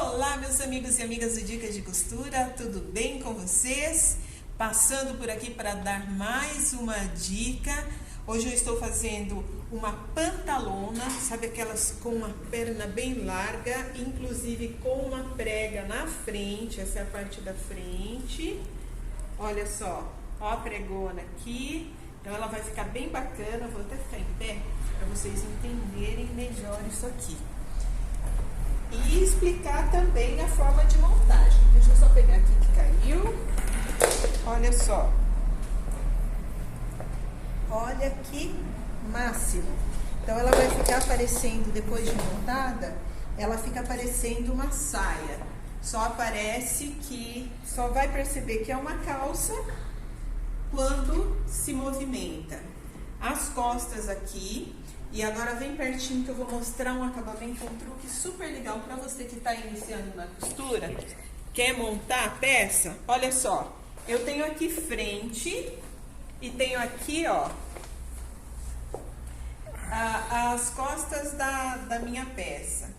Olá, meus amigos e amigas do Dicas de Costura, tudo bem com vocês? Passando por aqui para dar mais uma dica. Hoje eu estou fazendo uma pantalona, sabe aquelas com uma perna bem larga, inclusive com uma prega na frente, essa é a parte da frente. Olha só, ó a pregona aqui, então ela vai ficar bem bacana, vou até ficar em pé para vocês entenderem melhor isso aqui. E explicar também a forma de montagem. Deixa eu só pegar aqui que caiu. Olha só. Olha que máximo. Então ela vai ficar aparecendo, depois de montada, ela fica aparecendo uma saia. Só vai perceber que é uma calça quando se movimenta. As costas aqui. E agora vem pertinho que eu vou mostrar um acabamento, um truque super legal para você que está iniciando na costura, quer montar a peça. Olha só, eu tenho aqui frente e tenho aqui, ó, as costas da minha peça.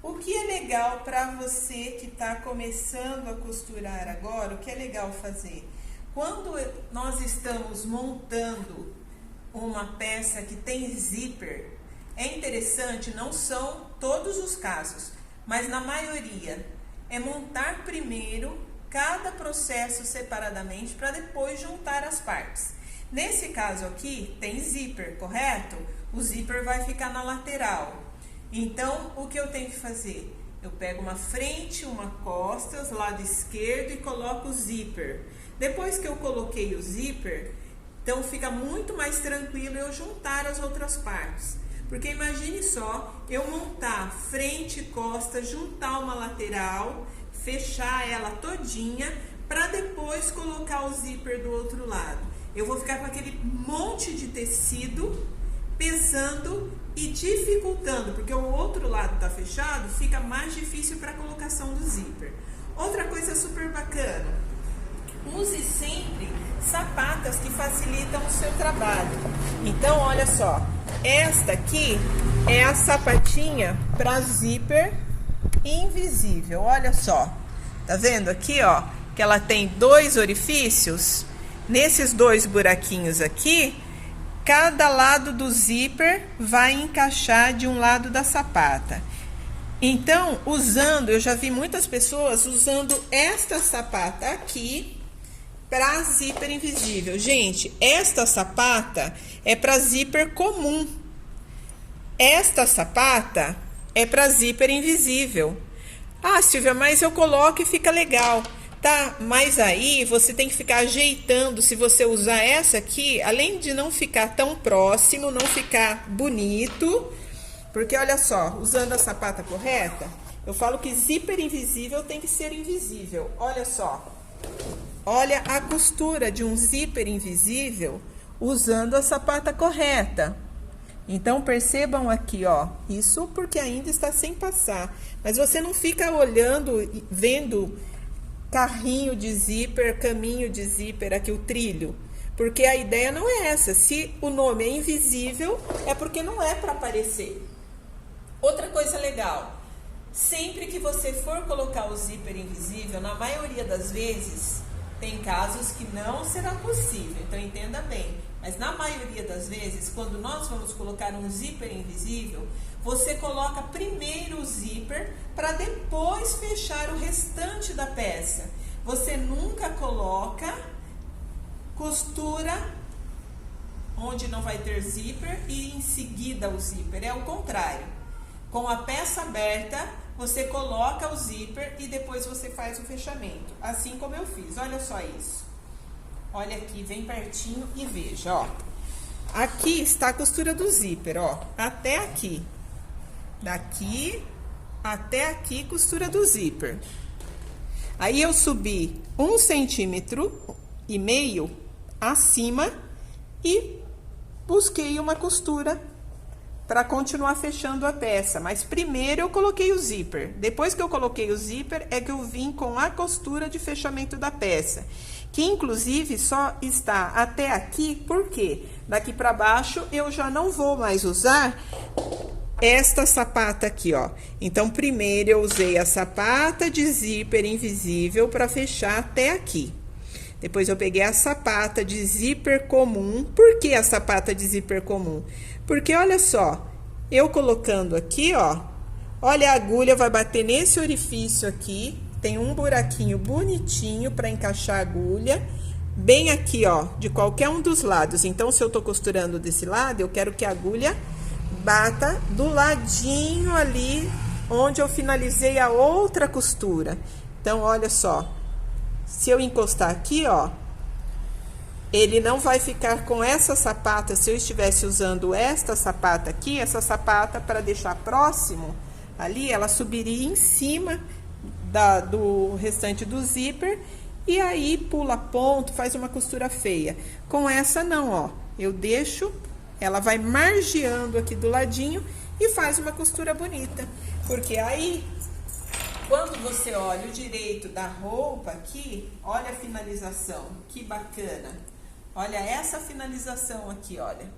O que é legal para você que está começando a costurar agora, o que é legal fazer? Quando nós estamos montando uma peça que tem zíper, é interessante, não são todos os casos, mas na maioria, é montar primeiro cada processo separadamente para depois juntar as partes. Nesse caso aqui, tem zíper, correto? O zíper vai ficar na lateral. Então, o que eu tenho que fazer? Eu pego uma frente, uma costas, lado esquerdo e coloco o zíper. Depois que eu coloquei o zíper, então fica muito mais tranquilo eu juntar as outras partes. Porque imagine só, eu montar frente e costa, juntar uma lateral, fechar ela todinha, para depois colocar o zíper do outro lado. Eu vou ficar com aquele monte de tecido pesando e dificultando, porque o outro lado tá fechado, fica mais difícil para a colocação do zíper. Outra coisa super bacana, use sempre sapatas que facilitam o seu trabalho. Então, olha só, esta aqui é a sapatinha para zíper invisível. Olha só, tá vendo aqui, ó, que ela tem dois orifícios. Nesses dois buraquinhos aqui, cada lado do zíper vai encaixar de um lado da sapata. Então, eu já vi muitas pessoas usando esta sapata aqui para zíper invisível. Gente, esta sapata é para zíper comum. Esta sapata é para zíper invisível. Ah, Silvia, mas eu coloco e fica legal. Tá, mas aí você tem que ficar ajeitando. Se você usar essa aqui, além de não ficar tão próximo, não ficar bonito, porque olha só, usando a sapata correta, eu falo que zíper invisível tem que ser invisível. Olha só. Olha a costura de um zíper invisível usando a sapata correta. Então, percebam aqui, ó, isso porque ainda está sem passar. Mas você não fica olhando, vendo carrinho de zíper, caminho de zíper, aqui o trilho. Porque a ideia não é essa. Se o nome é invisível, é porque não é para aparecer. Outra coisa legal, sempre que você for colocar o zíper invisível, na maioria das vezes, tem casos que não será possível, então entenda bem. Mas na maioria das vezes, quando nós vamos colocar um zíper invisível, você coloca primeiro o zíper para depois fechar o restante da peça. Você nunca coloca costura onde não vai ter zíper e em seguida o zíper. É o contrário. Com a peça aberta, você coloca o zíper e depois você faz o fechamento. Assim como eu fiz. Olha só isso. Olha aqui, vem pertinho e veja, ó. Aqui está a costura do zíper, ó. Até aqui. Daqui até aqui, costura do zíper. Aí eu subi 1,5 centímetro acima e busquei uma costura para continuar fechando a peça, mas primeiro eu coloquei o zíper. Depois que eu coloquei o zíper, é que eu vim com a costura de fechamento da peça, que inclusive só está até aqui, porque daqui para baixo eu já não vou mais usar esta sapata aqui, ó. Então, primeiro eu usei a sapata de zíper invisível para fechar até aqui. Depois eu peguei a sapata de zíper comum. Por que a sapata de zíper comum? Porque, olha só, eu colocando aqui, ó, olha, a agulha vai bater nesse orifício aqui. Tem um buraquinho bonitinho para encaixar a agulha. Bem aqui, ó, de qualquer um dos lados. Então, se eu tô costurando desse lado, eu quero que a agulha bata do ladinho ali onde eu finalizei a outra costura. Então, olha só, se eu encostar aqui, ó, ele não vai ficar com essa sapata. Se eu estivesse usando esta sapata aqui, essa sapata para deixar próximo ali, ela subiria em cima do restante do zíper e aí pula ponto, faz uma costura feia. Com essa não, ó, eu deixo, ela vai margeando aqui do ladinho e faz uma costura bonita. Porque aí, quando você olha o direito da roupa aqui, olha a finalização, que bacana. Olha essa finalização aqui, olha.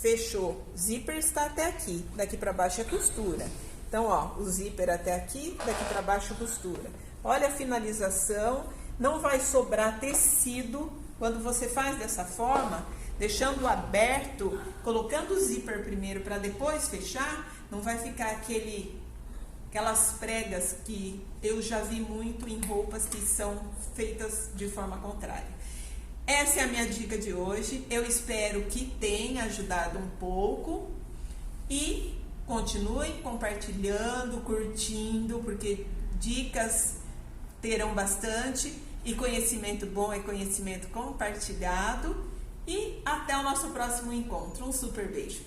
Fechou, zíper está até aqui, daqui para baixo é costura. Então, ó, o zíper até aqui, daqui para baixo costura. Olha a finalização, não vai sobrar tecido quando você faz dessa forma, deixando aberto, colocando o zíper primeiro para depois fechar, não vai ficar aquelas pregas que eu já vi muito em roupas que são feitas de forma contrária. Essa é a minha dica de hoje, eu espero que tenha ajudado um pouco e continuem compartilhando, curtindo, porque dicas terão bastante e conhecimento bom é conhecimento compartilhado. E até o nosso próximo encontro. Um super beijo!